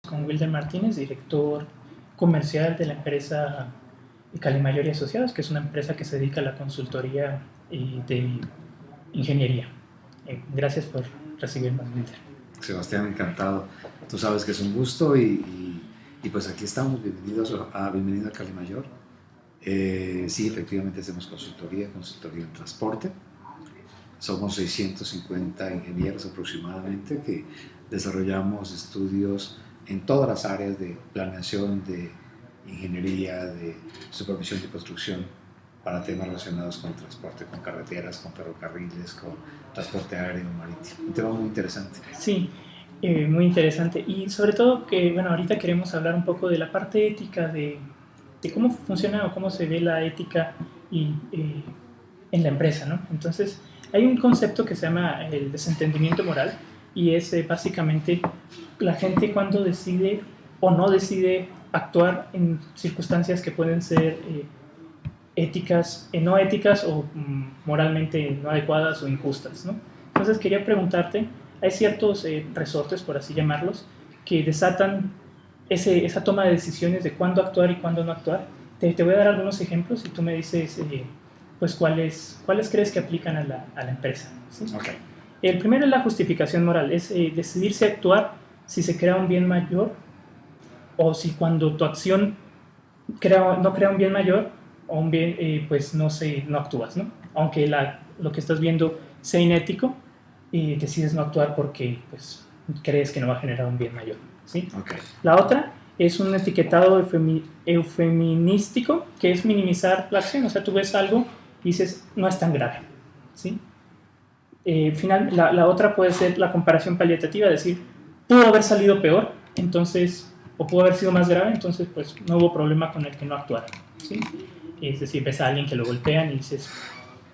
con Wilder Martínez, director comercial de la empresa Calimayor y Asociados, que es una empresa que se dedica a la consultoría de ingeniería. Gracias por recibirnos, Wilder. Sebastián, encantado. Tú sabes que es un gusto y pues aquí estamos. Bienvenido a Calimayor. Sí, efectivamente hacemos consultoría en transporte. Somos 650 ingenieros aproximadamente que desarrollamos estudios en todas las áreas de planeación, de ingeniería, de supervisión de construcción para temas relacionados con transporte, con carreteras, con ferrocarriles, con transporte aéreo, marítimo. Un tema muy interesante. Sí, muy interesante. Y sobre todo que, bueno, ahorita queremos hablar un poco de la parte ética de cómo funciona o cómo se ve la ética en la empresa, ¿no? Entonces, hay un concepto que se llama el desentendimiento moral y es básicamente la gente cuando decide o no decide actuar en circunstancias que pueden ser éticas, no éticas o moralmente no adecuadas o injustas, ¿no? Entonces quería preguntarte, hay ciertos resortes, por así llamarlos, que desatan esa toma de decisiones de cuándo actuar y cuándo no actuar. Te voy a dar algunos ejemplos y tú me dices pues cuáles crees que aplican a la empresa, ¿sí? Okay. El primero es la justificación moral, es decidir si actuar si se crea un bien mayor o si cuando tu acción no crea un bien mayor o un bien, pues no actúas, ¿no? Aunque lo que estás viendo sea inético, decides no actuar porque pues, crees que no va a generar un bien mayor, ¿sí? Okay. La otra es un etiquetado eufemístico, que es minimizar la acción. O sea, tú ves algo y dices, no es tan grave, ¿sí? La otra puede ser la comparación paliativa, es decir, pudo haber salido peor, entonces, o pudo haber sido más grave, entonces pues no hubo problema con el que no actuara, ¿sí? Es decir, ves a alguien que lo golpean y dices,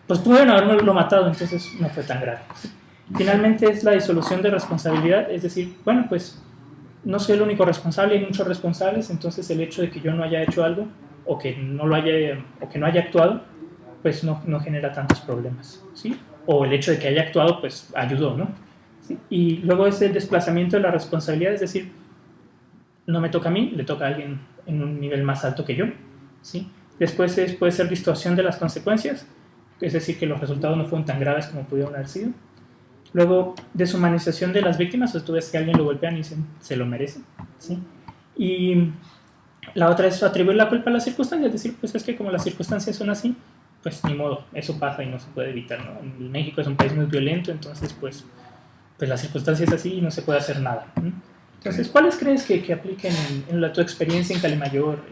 pues pudieron haberlo matado, entonces no fue tan grave, ¿sí? Finalmente es la disolución de responsabilidad, es decir, bueno, pues no soy el único responsable, hay muchos responsables, entonces el hecho de que yo no haya hecho algo o que no haya actuado, pues no genera tantos problemas, ¿sí? O el hecho de que haya actuado, pues ayudó, ¿no? ¿Sí? Y luego es el desplazamiento de la responsabilidad, es decir, no me toca a mí, le toca a alguien en un nivel más alto que yo, ¿sí? Después puede ser distorsión de las consecuencias, es decir, que los resultados no fueron tan graves como pudieron haber sido. Luego, deshumanización de las víctimas, o sea, tú ves que alguien lo golpean y dicen, se lo merece, ¿sí? Y la otra es atribuir la culpa a las circunstancias, es decir, pues es que como las circunstancias son así, pues ni modo, eso pasa y no se puede evitar, ¿no? México es un país muy violento, entonces pues la circunstancia es así y no se puede hacer nada, ¿no? Entonces, ¿cuáles crees que apliquen en tu experiencia en Calimayor?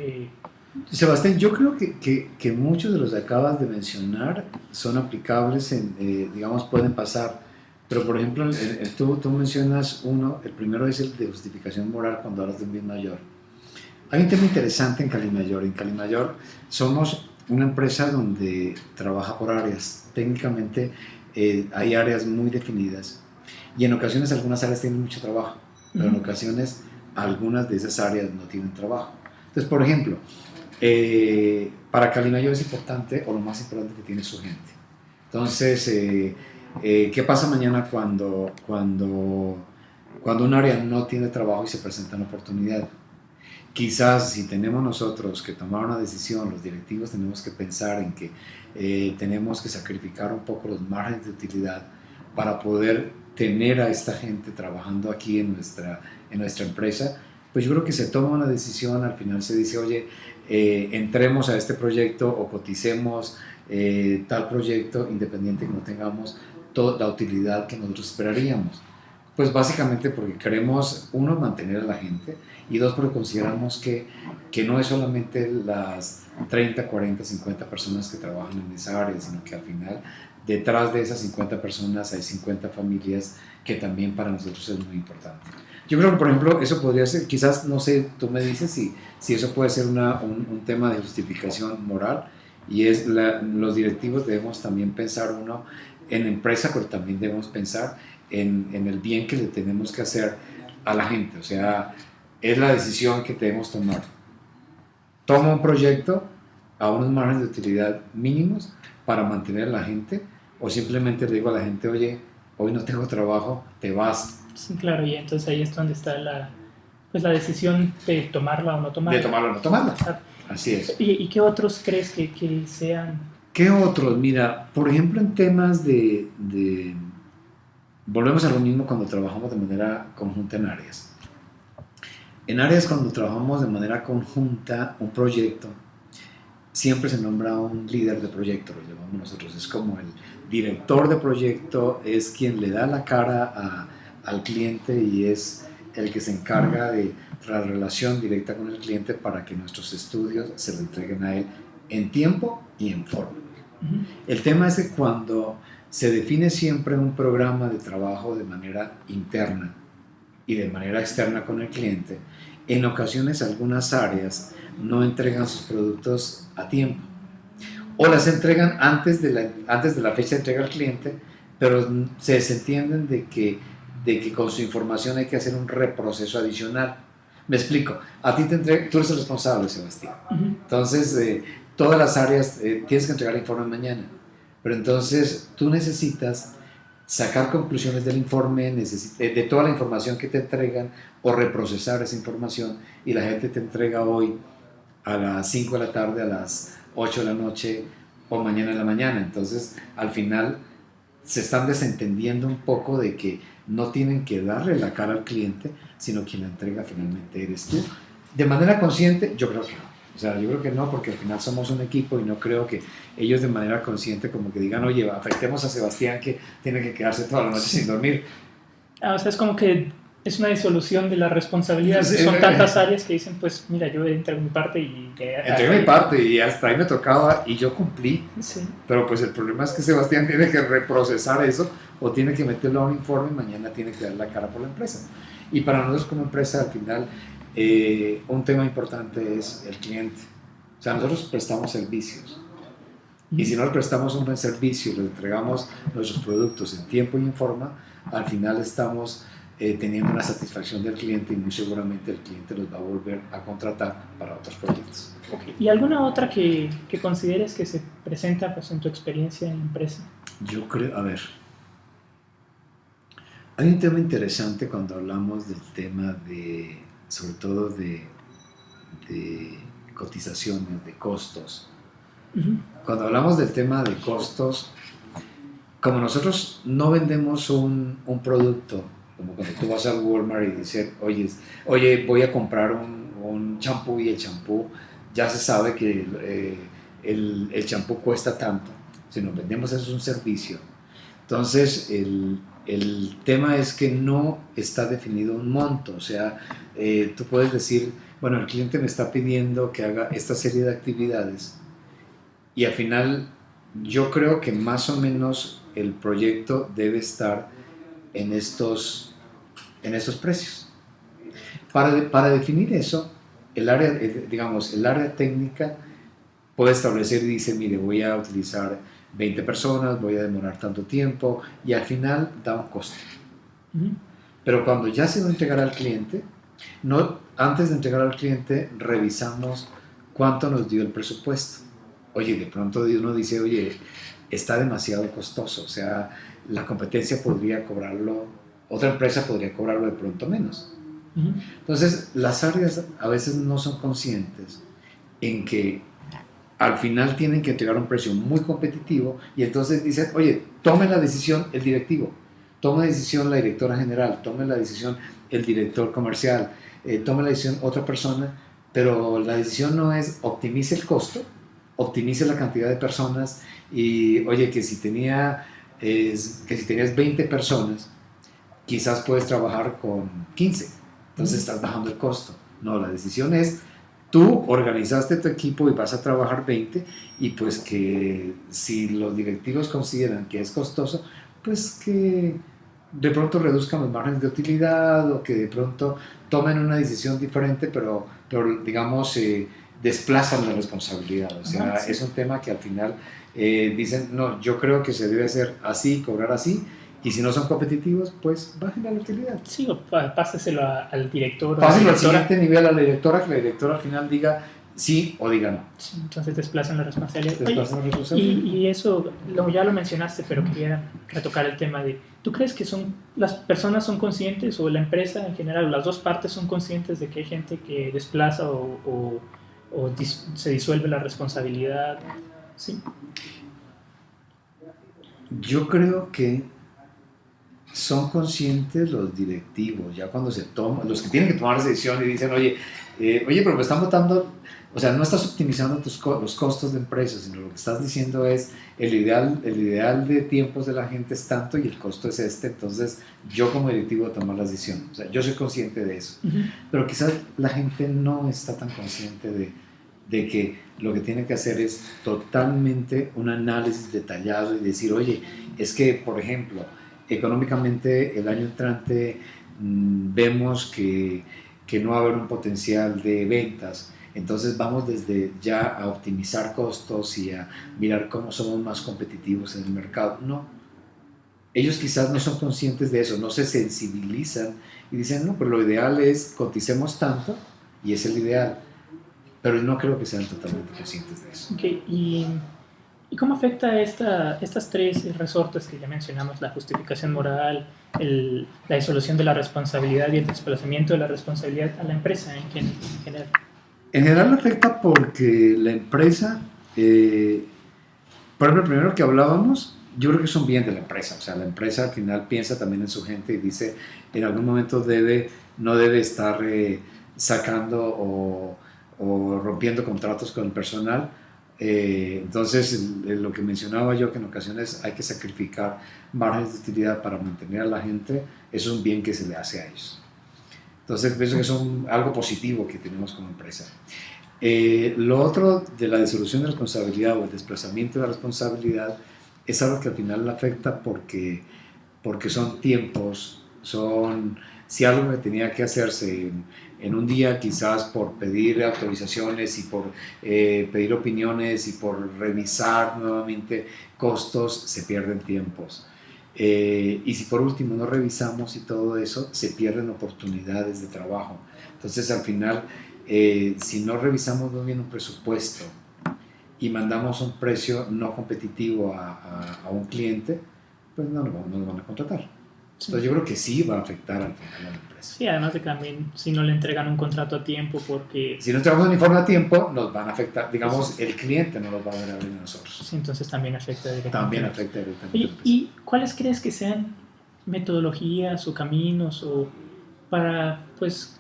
Sebastián, yo creo que muchos de los que acabas de mencionar son aplicables, digamos, pueden pasar, pero por ejemplo, tú mencionas uno, el primero es el de justificación moral cuando hablas de un bien mayor. Hay un tema interesante en Calimayor. En Calimayor somos una empresa donde trabaja por áreas. Técnicamente hay áreas muy definidas y en ocasiones algunas áreas tienen mucho trabajo, pero en ocasiones algunas de esas áreas no tienen trabajo. Entonces, por ejemplo, para Calimayor es importante, o lo más importante, que tiene su gente. Entonces, ¿qué pasa mañana cuando un área no tiene trabajo y se presenta una oportunidad? Quizás si tenemos nosotros que tomar una decisión, los directivos tenemos que pensar en que tenemos que sacrificar un poco los márgenes de utilidad para poder tener a esta gente trabajando aquí en nuestra empresa. Pues yo creo que se toma una decisión, al final se dice, oye, entremos a este proyecto o coticemos tal proyecto independiente que no tengamos toda la utilidad que nosotros esperaríamos. Pues básicamente porque queremos, uno, mantener a la gente y dos, porque consideramos que no es solamente las 30, 40, 50 personas que trabajan en esa área, sino que al final detrás de esas 50 personas hay 50 familias que también para nosotros es muy importante. Yo creo que, por ejemplo, eso podría ser, quizás, no sé, tú me dices si eso puede ser un tema de justificación moral, y es los directivos debemos también pensar uno en empresa, pero también debemos pensar en el bien que le tenemos que hacer a la gente. O sea, es la decisión que debemos tomar. Toma un proyecto a unos márgenes de utilidad mínimos para mantener a la gente, o simplemente le digo a la gente, oye, hoy no tengo trabajo, te vas. Sí, claro, y entonces ahí es donde está pues la decisión de tomarla o no tomarla. De tomarla o no tomarla. Así es. ¿Y qué otros crees que sean? ¿Qué otros? Mira, por ejemplo, en temas volvemos a lo mismo cuando trabajamos de manera conjunta en áreas. En áreas, cuando trabajamos de manera conjunta un proyecto, siempre se nombra un líder de proyecto, lo llamamos nosotros. Es como el director de proyecto, es quien le da la cara al cliente y es el que se encarga de la relación directa con el cliente para que nuestros estudios se lo entreguen a él en tiempo y en forma. El tema es que cuando se define siempre un programa de trabajo de manera interna y de manera externa con el cliente, en ocasiones algunas áreas no entregan sus productos a tiempo o las entregan antes de la fecha de entrega al cliente, pero se desentienden de que con su información hay que hacer un reproceso adicional. Me explico, a ti tú eres el responsable, Sebastián. Entonces, todas las áreas tienes que entregar el informe mañana, pero entonces tú necesitas sacar conclusiones del informe, de toda la información que te entregan, o reprocesar esa información, y la gente te entrega hoy a las 5 de la tarde, a las 8 de la noche o mañana en la mañana. Entonces, al final se están desentendiendo un poco de que no tienen que darle la cara al cliente, sino quien la entrega finalmente eres tú. De manera consciente, yo creo que no. O sea, yo creo que no, porque al final somos un equipo y no creo que ellos de manera consciente como que digan, oye, afectemos a Sebastián que tiene que quedarse toda la noche sin dormir. O sea, es como que es una disolución de la responsabilidad. Son tantas áreas que dicen, pues mira, yo entrego mi parte y... Entregué mi parte y hasta ahí me tocaba y yo cumplí. Sí. Pero pues el problema es que Sebastián tiene que reprocesar eso o tiene que meterlo a un informe y mañana tiene que dar la cara por la empresa. Y para nosotros como empresa, al final, un tema importante es el cliente. O sea, nosotros prestamos servicios. Y si no le prestamos un buen servicio y le entregamos nuestros productos en tiempo y en forma, al final estamos teniendo una satisfacción del cliente y muy seguramente el cliente nos va a volver a contratar para otros proyectos. Okay. ¿Y alguna otra que consideres que se presenta pues, en tu experiencia en la empresa? Yo creo, a ver, hay un tema interesante cuando hablamos del tema sobre todo de cotizaciones, de costos. Cuando hablamos del tema de costos, como nosotros no vendemos un producto, como cuando tú vas al Walmart y dices, oye, voy a comprar un champú y el champú ya se sabe que el champú cuesta tanto, sino vendemos eso, es un servicio. Entonces, el tema es que no está definido un monto, o sea, tú puedes decir, bueno, el cliente me está pidiendo que haga esta serie de actividades y al final yo creo que más o menos el proyecto debe estar en estos precios. Para definir eso, el área técnica puede establecer y dice, mire, voy a utilizar 20 personas, voy a demorar tanto tiempo, y al final da un costo. Pero cuando ya se va a entregar al cliente, antes de entregar al cliente, revisamos cuánto nos dio el presupuesto. Oye, de pronto uno dice, oye, está demasiado costoso, o sea, la competencia podría cobrarlo, otra empresa podría cobrarlo de pronto menos. Entonces, las áreas a veces no son conscientes en que al final tienen que entregar un precio muy competitivo y entonces dicen, oye, tome la decisión el directivo, tome la decisión la directora general, tome la decisión el director comercial, tome la decisión otra persona, pero la decisión no es optimice el costo, optimice la cantidad de personas y, oye, que si tenías 20 personas, quizás puedes trabajar con 15, entonces estás bajando el costo. No, la decisión es, tú organizaste tu equipo y vas a trabajar 20 y pues que si los directivos consideran que es costoso, pues que de pronto reduzcan los márgenes de utilidad o que de pronto tomen una decisión diferente, pero digamos, desplazan la responsabilidad. O sea, sí. Es un tema que al final dicen, no, yo creo que se debe hacer así, cobrar así, y si no son competitivos, pues bajen la utilidad. Sí, o páseselo al director. Páseselo al siguiente nivel a la directora, que la directora al final diga sí o diga no. Sí, entonces desplazan la responsabilidad. Oye, y eso ya lo mencionaste, pero quería retocar el tema de ¿Tú crees que las personas son conscientes, o la empresa en general, las dos partes son conscientes de que hay gente que desplaza se disuelve la responsabilidad? ¿Sí? Yo creo que son conscientes los directivos, ya cuando se toman, los que tienen que tomar esa decisión y dicen, oye, pero me están votando, o sea, no estás optimizando los costos de empresa, sino lo que estás diciendo es el ideal de tiempos de la gente es tanto y el costo es este, entonces yo como directivo tomo las decisiones. O sea, yo soy consciente de eso, pero quizás la gente no está tan consciente de que lo que tiene que hacer es totalmente un análisis detallado y decir, oye, es que, por ejemplo, económicamente el año entrante vemos que no va a haber un potencial de ventas, entonces vamos desde ya a optimizar costos y a mirar cómo somos más competitivos en el mercado. No, ellos quizás no son conscientes de eso, no se sensibilizan y dicen, no, pero lo ideal es coticemos tanto y es el ideal, pero no creo que sean totalmente conscientes de eso. Okay. ¿Y cómo afecta estas tres resortes que ya mencionamos, la justificación moral, la disolución de la responsabilidad y el desplazamiento de la responsabilidad a la empresa en general? En general afecta porque la empresa, por ejemplo, el primero que hablábamos, yo creo que es un bien de la empresa. O sea, la empresa al final piensa también en su gente y dice, en algún momento no debe estar sacando o rompiendo contratos con el personal. Entonces, lo que mencionaba yo, que en ocasiones hay que sacrificar márgenes de utilidad para mantener a la gente, eso es un bien que se le hace a ellos. Entonces, pienso que es algo positivo que tenemos como empresa. Lo otro de la disolución de responsabilidad o el desplazamiento de la responsabilidad es algo que al final afecta porque son tiempos, si algo que tenía que hacerse en un día, quizás por pedir autorizaciones y por pedir opiniones y por revisar nuevamente costos, se pierden tiempos. Y si por último no revisamos y todo eso, se pierden oportunidades de trabajo. Entonces al final, si no revisamos muy bien un presupuesto y mandamos un precio no competitivo a un cliente, pues no nos van a contratar. Sí. Entonces yo creo que sí va a afectar al final a la empresa. Sí, además de que también si no le entregan un contrato a tiempo, porque... Si no entregamos un informe a tiempo, nos van a afectar, digamos, sí. El cliente no nos va a ver a venir a nosotros. Sí, entonces también afecta directamente. También afecta directamente. ¿Y cuáles crees que sean metodologías o caminos para, pues,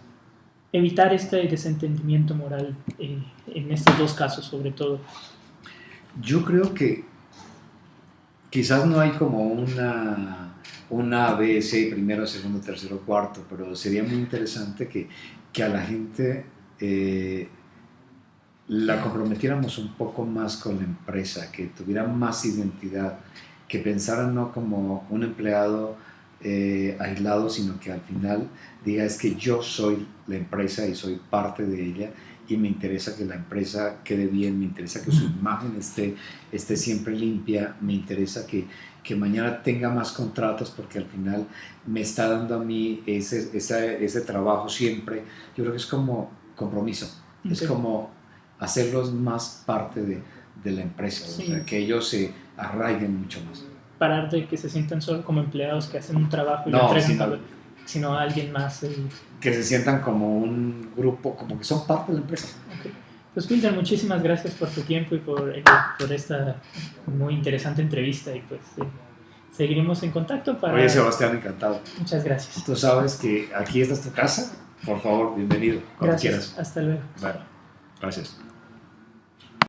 evitar este desentendimiento moral en estos dos casos, sobre todo? Yo creo que quizás no hay como una A, B, C, primero, segundo, tercero, cuarto, pero sería muy interesante que a la gente la comprometiéramos un poco más con la empresa, que tuviera más identidad, que pensaran no como un empleado aislado, sino que al final diga, es que yo soy la empresa y soy parte de ella y me interesa que la empresa quede bien, me interesa que su imagen esté siempre limpia, me interesa que mañana tenga más contratos porque al final me está dando a mí ese trabajo siempre. Yo creo que es como compromiso, okay. Es como hacerlos más parte de la empresa, sí. O sea, que ellos se arraiguen mucho más. Parar de que se sientan solo como empleados que hacen un trabajo y lo entregan, sino alguien más. Que se sientan como un grupo, como que son parte de la empresa. Okay. Pues Wilder, muchísimas gracias por tu tiempo y por esta muy interesante entrevista y pues seguiremos en contacto para... Oye, Sebastián, encantado. Muchas gracias. Tú sabes que aquí esta es tu casa, por favor, bienvenido, cuando quieras. Hasta luego. Bueno, gracias.